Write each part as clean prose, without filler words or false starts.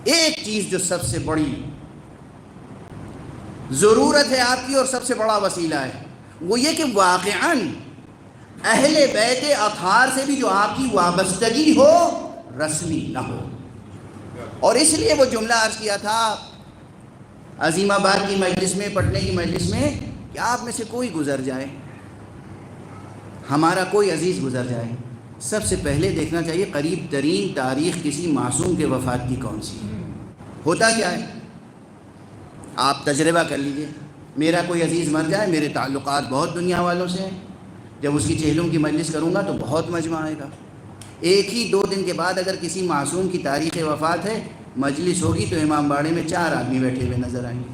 ایک چیز جو سب سے بڑی ضرورت ہے آپ کی اور سب سے بڑا وسیلہ ہے، وہ یہ کہ واقعاً اہل بیت اطہار سے بھی جو آپ کی وابستگی ہو رسمی نہ ہو۔ اور اس لیے وہ جملہ عرض کیا تھا عظیم آباد کی مجلس میں، پٹنے کی مجلس میں، کہ آپ میں سے کوئی گزر جائے، ہمارا کوئی عزیز گزر جائے، سب سے پہلے دیکھنا چاہیے قریب ترین تاریخ کسی معصوم کے وفات کی کون سی ہے۔ ہوتا کیا ہے، آپ تجربہ کر لیجئے، میرا کوئی عزیز مر جائے، میرے تعلقات بہت دنیا والوں سے ہیں، جب اس کی چہلوں کی مجلس کروں گا تو بہت مجمع آئے گا۔ ایک ہی 2 دن کے بعد اگر کسی معصوم کی تاریخ وفات ہے، مجلس ہوگی تو امام باڑے میں 4 آدمی بیٹھے ہوئے نظر آئیں گے۔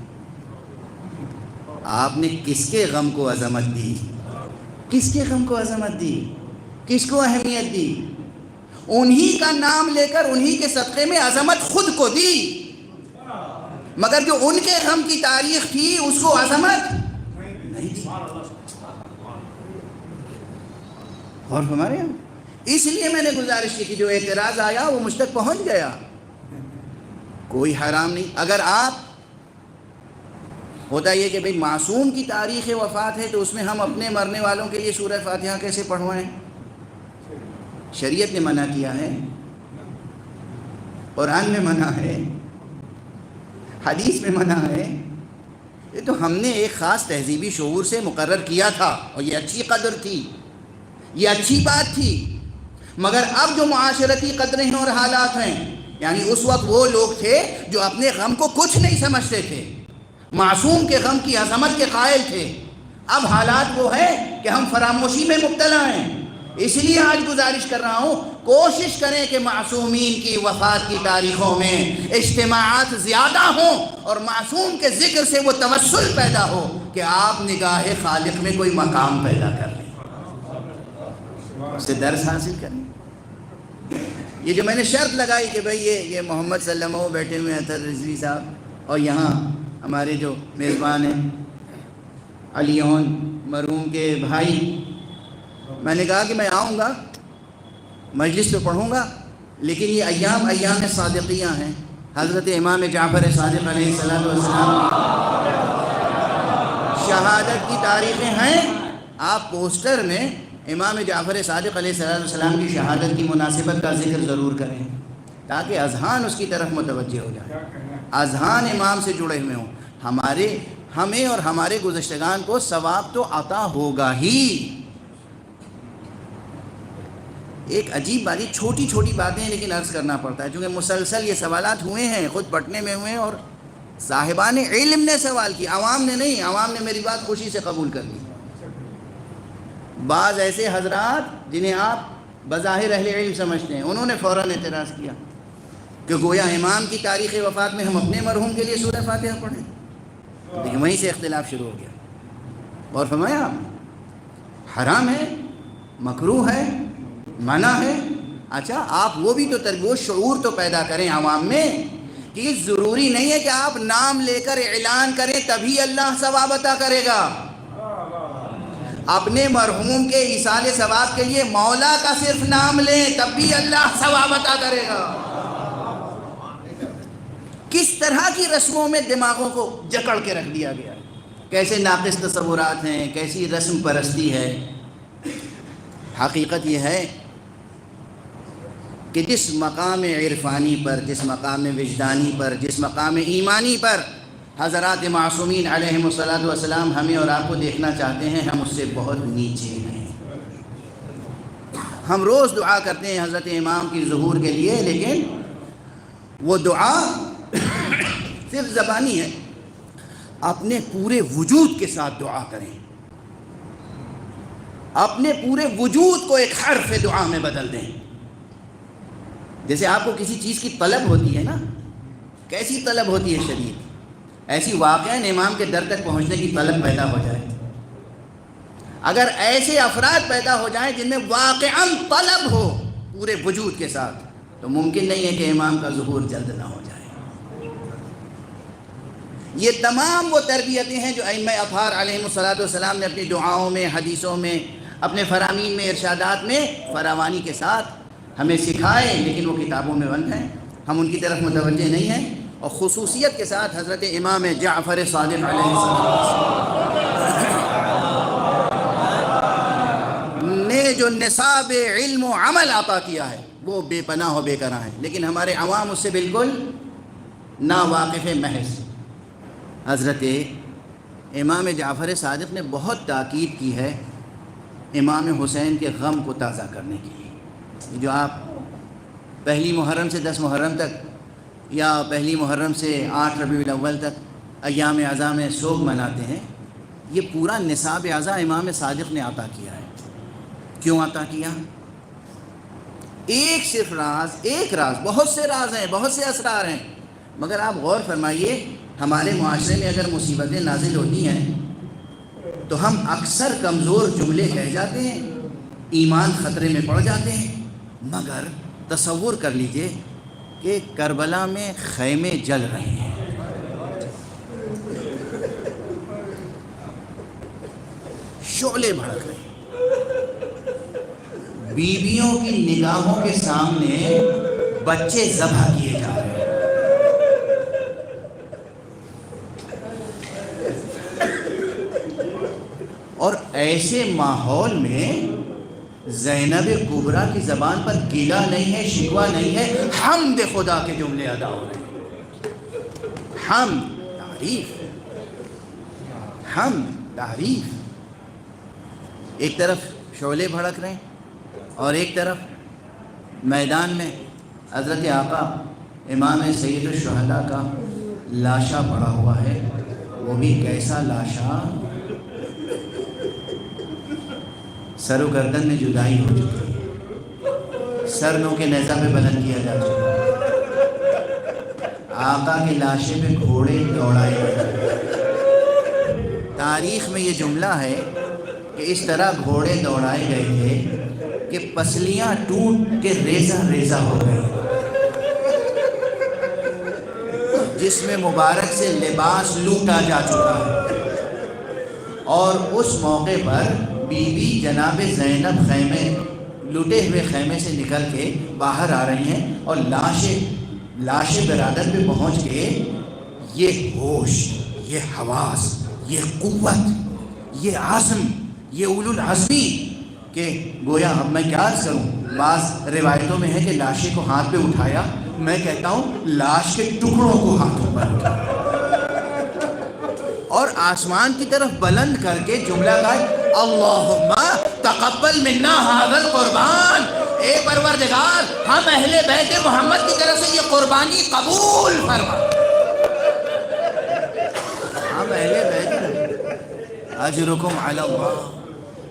آپ نے کس کے غم کو عظمت دی، کس کے غم کو عظمت دی، کس کو اہمیت دی؟ انہی کا نام لے کر انہی کے صدقے میں عظمت خود کو دی، مگر جو ان کے غم کی تاریخ تھی اس کو عظمت نہیں تھی۔ اور ہمارے یہاں اس لیے میں نے گزارش کی کہ جو اعتراض آیا وہ مجھ تک پہنچ گیا۔ کوئی حرام نہیں، اگر آپ ہوتا یہ کہ بھئی معصوم کی تاریخ وفات ہے تو اس میں ہم اپنے مرنے والوں کے لیے سورہ فاتحہ کیسے پڑھوائیں؟ شریعت نے منع کیا ہے، قرآن میں منع ہے، حدیث میں منع ہے۔ یہ تو ہم نے ایک خاص تہذیبی شعور سے مقرر کیا تھا اور یہ اچھی قدر تھی، یہ اچھی بات تھی، مگر اب جو معاشرتی قدریں ہیں اور حالات ہیں، یعنی اس وقت وہ لوگ تھے جو اپنے غم کو کچھ نہیں سمجھتے تھے، معصوم کے غم کی عظمت کے قائل تھے۔ اب حالات وہ ہے کہ ہم فراموشی میں مبتلا ہیں۔ اس لیے آج گزارش کر رہا ہوں، کوشش کریں کہ معصومین کی وفات کی تاریخوں میں اجتماعات زیادہ ہوں اور معصوم کے ذکر سے وہ توسل پیدا ہو کہ آپ نگاہ خالق میں کوئی مقام پیدا کر لیں، اس سے درس حاصل کریں۔ یہ جو میں نے شرط لگائی کہ بھئی یہ محمد صلی اللہ علیہ وسلم بیٹھے ہوئے ہیں اطہر رضوی صاحب، اور یہاں ہمارے جو میزبان ہیں علی اون مرحوم کے بھائی، میں نے کہا کہ میں آؤں گا مجلس پہ پڑھوں گا، لیکن یہ ایام صادقیہ ہیں، حضرت امام جعفر صادق علیہ السلام شہادت کی تاریخیں ہیں۔ آپ پوسٹر میں امام جعفر صادق علیہ السلام کی شہادت کی مناسبت کا ذکر ضرور کریں تاکہ اذہان اس کی طرف متوجہ ہو جائے، اذہان امام سے جڑے ہوئے ہوں۔ ہمیں اور ہمارے گزشتگان کو ثواب تو عطا ہوگا ہی۔ ایک عجیب بات، چھوٹی چھوٹی باتیں لیکن عرض کرنا پڑتا ہے، چونکہ مسلسل یہ سوالات ہوئے ہیں، خود پٹنے میں ہوئے ہیں اور صاحبان علم نے سوال کی، عوام نے نہیں۔ عوام نے میری بات خوشی سے قبول کر لی۔ بعض ایسے حضرات جنہیں آپ بظاہر اہل علم سمجھتے ہیں، انہوں نے فوراً اعتراض کیا کہ گویا امام کی تاریخ وفات میں ہم اپنے مرحوم کے لیے سورہ فاتحہ پڑھیں، لیکن وہیں سے اختلاف شروع ہو گیا۔ اور فرمایا حرام ہے، مکروہ ہے، منع ہے۔ اچھا آپ وہ بھی تو وہ شعور تو پیدا کریں عوام میں کہ ضروری نہیں ہے کہ آپ نام لے کر اعلان کریں تبھی اللہ ثواب عطا کرے گا۔ اپنے مرحوم کے ایصال ثواب کے لیے مولا کا صرف نام لیں تب بھی اللہ ثواب عطا کرے گا۔ کس طرح کی رسموں میں دماغوں کو جکڑ کے رکھ دیا گیا، کیسے ناقص تصورات ہیں، کیسی رسم پرستی ہے۔ حقیقت یہ ہے کہ جس مقام عرفانی پر، جس مقام وجدانی پر، جس مقام ایمانی پر حضرات معصومین علیہم السلام ہمیں اور آپ کو دیکھنا چاہتے ہیں، ہم اس سے بہت نیچے ہیں۔ ہم روز دعا کرتے ہیں حضرت امام کی ظہور کے لیے، لیکن وہ دعا صرف زبانی ہے۔ اپنے پورے وجود کے ساتھ دعا کریں، اپنے پورے وجود کو ایک حرف دعا میں بدل دیں۔ جیسے آپ کو کسی چیز کی طلب ہوتی ہے نا، کیسی طلب ہوتی ہے شدید، ایسی واقعاً امام کے در تک پہنچنے کی طلب پیدا ہو جائے۔ اگر ایسے افراد پیدا ہو جائیں جن میں واقعاً طلب ہو پورے وجود کے ساتھ، تو ممکن نہیں ہے کہ امام کا ظہور جلد نہ ہو جائے۔ یہ تمام وہ تربیتیں ہیں جو ائمہ اطہار علیہم السلام نے اپنی دعاؤں میں، حدیثوں میں، اپنے فرامین میں، ارشادات میں فراوانی کے ساتھ ہمیں سکھائے، لیکن وہ کتابوں میں بند ہیں۔ ہم ان کی طرف متوجہ نہیں ہیں. اور خصوصیت کے ساتھ حضرت امام جعفر صادق علیہ السلام نے جو نصاب علم و عمل عطا کیا ہے وہ بے پناہ و بے کرا ہے، لیکن ہمارے عوام اس سے بالکل ناواقف محض. حضرت امام جعفر صادق نے بہت تاکید کی ہے امام حسین کے غم کو تازہ کرنے کے لیے. جو آپ پہلی محرم سے 10 محرم تک یا پہلی محرم سے 8 ربیع الاول تک ایام اعزاء میں سوگ مناتے ہیں، یہ پورا نصاب اعزاء امام صادق نے عطا کیا ہے. کیوں عطا کیا؟ ایک صرف راز، ایک راز، بہت سے راز ہیں، بہت سے اسرار ہیں، مگر آپ غور فرمائیے ہمارے معاشرے میں اگر مصیبتیں نازل ہوتی ہیں تو ہم اکثر کمزور جملے کہہ جاتے ہیں، ایمان خطرے میں پڑ جاتے ہیں. مگر تصور کر لیجئے کہ کربلا میں خیمے جل رہے ہیں، شعلے بھڑک رہے ہیں، بیویوں کی نگاہوں کے سامنے بچے ذبح کیے جا رہے ہیں. اور ایسے ماحول میں زینب کبریٰ کی زبان پر گیلا نہیں ہے، شکوہ نہیں ہے، حمد خدا کے جملے ادا ہو رہے ہیں. حمد، تعریف، حمد، تعریف. ایک طرف شعلے بھڑک رہے ہیں اور ایک طرف میدان میں حضرت آقا امام سید الشہداء کا لاشا پڑا ہوا ہے. وہ بھی کیسا لاشا، سر و گردن میں جدائی ہو چکی ہے، سر نو کے نیزہ پہ بلند کیا جا چکا ہے، آقا کے لاشے پہ گھوڑے دوڑائے گئے. تاریخ میں یہ جملہ ہے کہ اس طرح گھوڑے دوڑائے گئے تھے کہ پسلیاں ٹوٹ کے ریزہ ریزہ ہو گئی. جس میں مبارک سے لباس لوٹا جا چکا ہے. اور اس موقع پر بی بی جناب زینب خیمے، لوٹے ہوئے خیمے سے نکل کے باہر آ رہی ہیں اور لاش برادر پہ پہنچ کے یہ ہوش، یہ حواس، یہ قوت، یہ عزم، یہ اولو العزمی کہ گویا اب میں کیا عرض کروں. بعض روایتوں میں ہے کہ لاشے کو ہاتھ پہ اٹھایا، میں کہتا ہوں لاش کے ٹکڑوں کو ہاتھوں پر اٹھایا اور آسمان کی طرف بلند کر کے جملہ کہا اللہم تقبل منا ھذا القربان. اے پروردگار ہم اہل بیت محمد کی طرف سے یہ قربانی قبول فرما. ہم اہل بیت، اجرکم علی اللہ،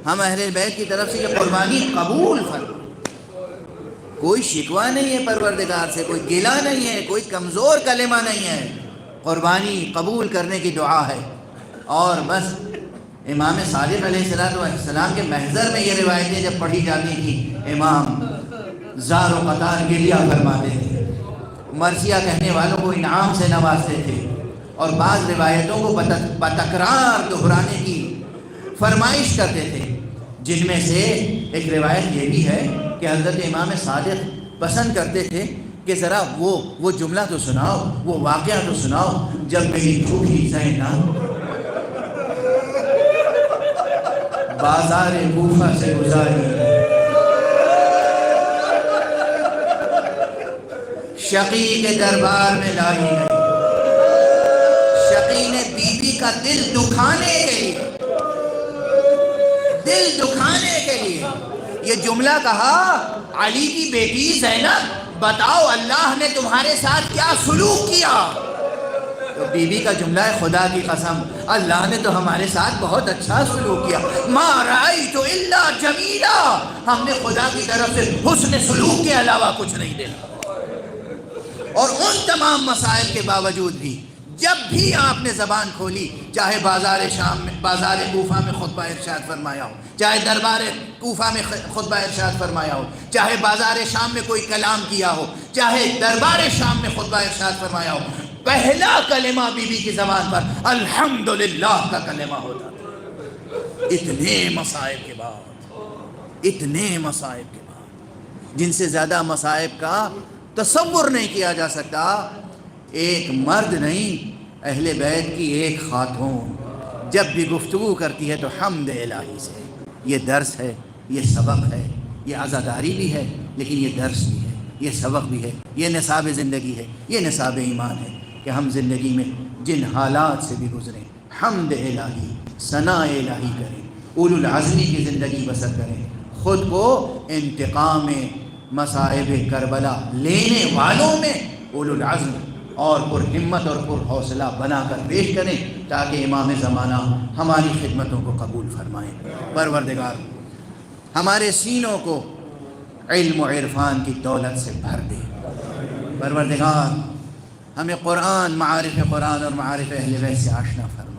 ہم اہل بیت کی طرف سے یہ قربانی قبول فرما. کوئی شکوہ نہیں ہے پروردگار سے، کوئی گلہ نہیں ہے، کوئی کمزور کلمہ نہیں ہے، قربانی قبول کرنے کی دعا ہے. اور بس امام صادق علیہ السلام کے محضر میں یہ روایتیں جب پڑھی جاتی تھیں، امام زار و قطار گریہ فرماتے تھے، مرثیہ کہنے والوں کو انعام سے نوازتے تھے اور بعض روایتوں کو بتکرار دہرانے کی فرمائش کرتے تھے. جن میں سے ایک روایت یہ بھی ہے کہ حضرت امام صادق پسند کرتے تھے کہ ذرا وہ جملہ تو سناؤ، وہ واقعہ تو سناؤ جب میری بھوکی زینب بازار کوفہ سے گزاری، شقی کے دربار میں لائی گئی. شقی نے بی بی کا دل دکھانے کے لیے یہ جملہ کہا، علی کی بیٹی زینب بتاؤ اللہ نے تمہارے ساتھ کیا سلوک کیا. تو بی بی کا جملہ ہے خدا کی قسم اللہ نے تو ہمارے ساتھ بہت اچھا سلوک کیا. ما رأیت الا جمیلا، ہم نے خدا کی طرف سے حسن سلوک کے علاوہ کچھ نہیں دیکھا. اور ان تمام مسائل کے باوجود بھی جب بھی آپ نے زبان کھولی، چاہے بازار کوفہ میں خطبہ ارشاد فرمایا ہو، چاہے دربار کوفہ میں خطبہ ارشاد فرمایا ہو، چاہے بازار شام میں کوئی کلام کیا ہو، چاہے دربار شام میں خطبہ ارشاد فرمایا ہو، پہلا کلمہ بی بی کی زبان پر الحمدللہ کا کلمہ ہوتا تھا. اتنے مصائب کے بعد، جن سے زیادہ مصائب کا تصور نہیں کیا جا سکتا. ایک مرد نہیں، اہل بیت کی ایک خاتون جب بھی گفتگو کرتی ہے تو حمد الہی سے. یہ درس ہے، یہ سبق ہے، یہ عزاداری بھی ہے، لیکن یہ درس بھی ہے، یہ سبق بھی ہے، یہ نصاب زندگی ہے، یہ نصاب ایمان ہے کہ ہم زندگی میں جن حالات سے بھی گزریں حمد الہی، ثناء الہی کریں، اولو العزمی کی زندگی بسر کریں، خود کو انتقام مصائب کربلا لینے والوں میں اولو العزم اور پر ہمت اور پر حوصلہ بنا کر پیش کریں تاکہ امام زمانہ ہماری خدمتوں کو قبول فرمائیں. پروردگار ہمارے سینوں کو علم و عرفان کی دولت سے بھر دے. پروردگار ہمیں قرآن، معارف قرآن اور معارف اہل بیت سے آشنا فرما.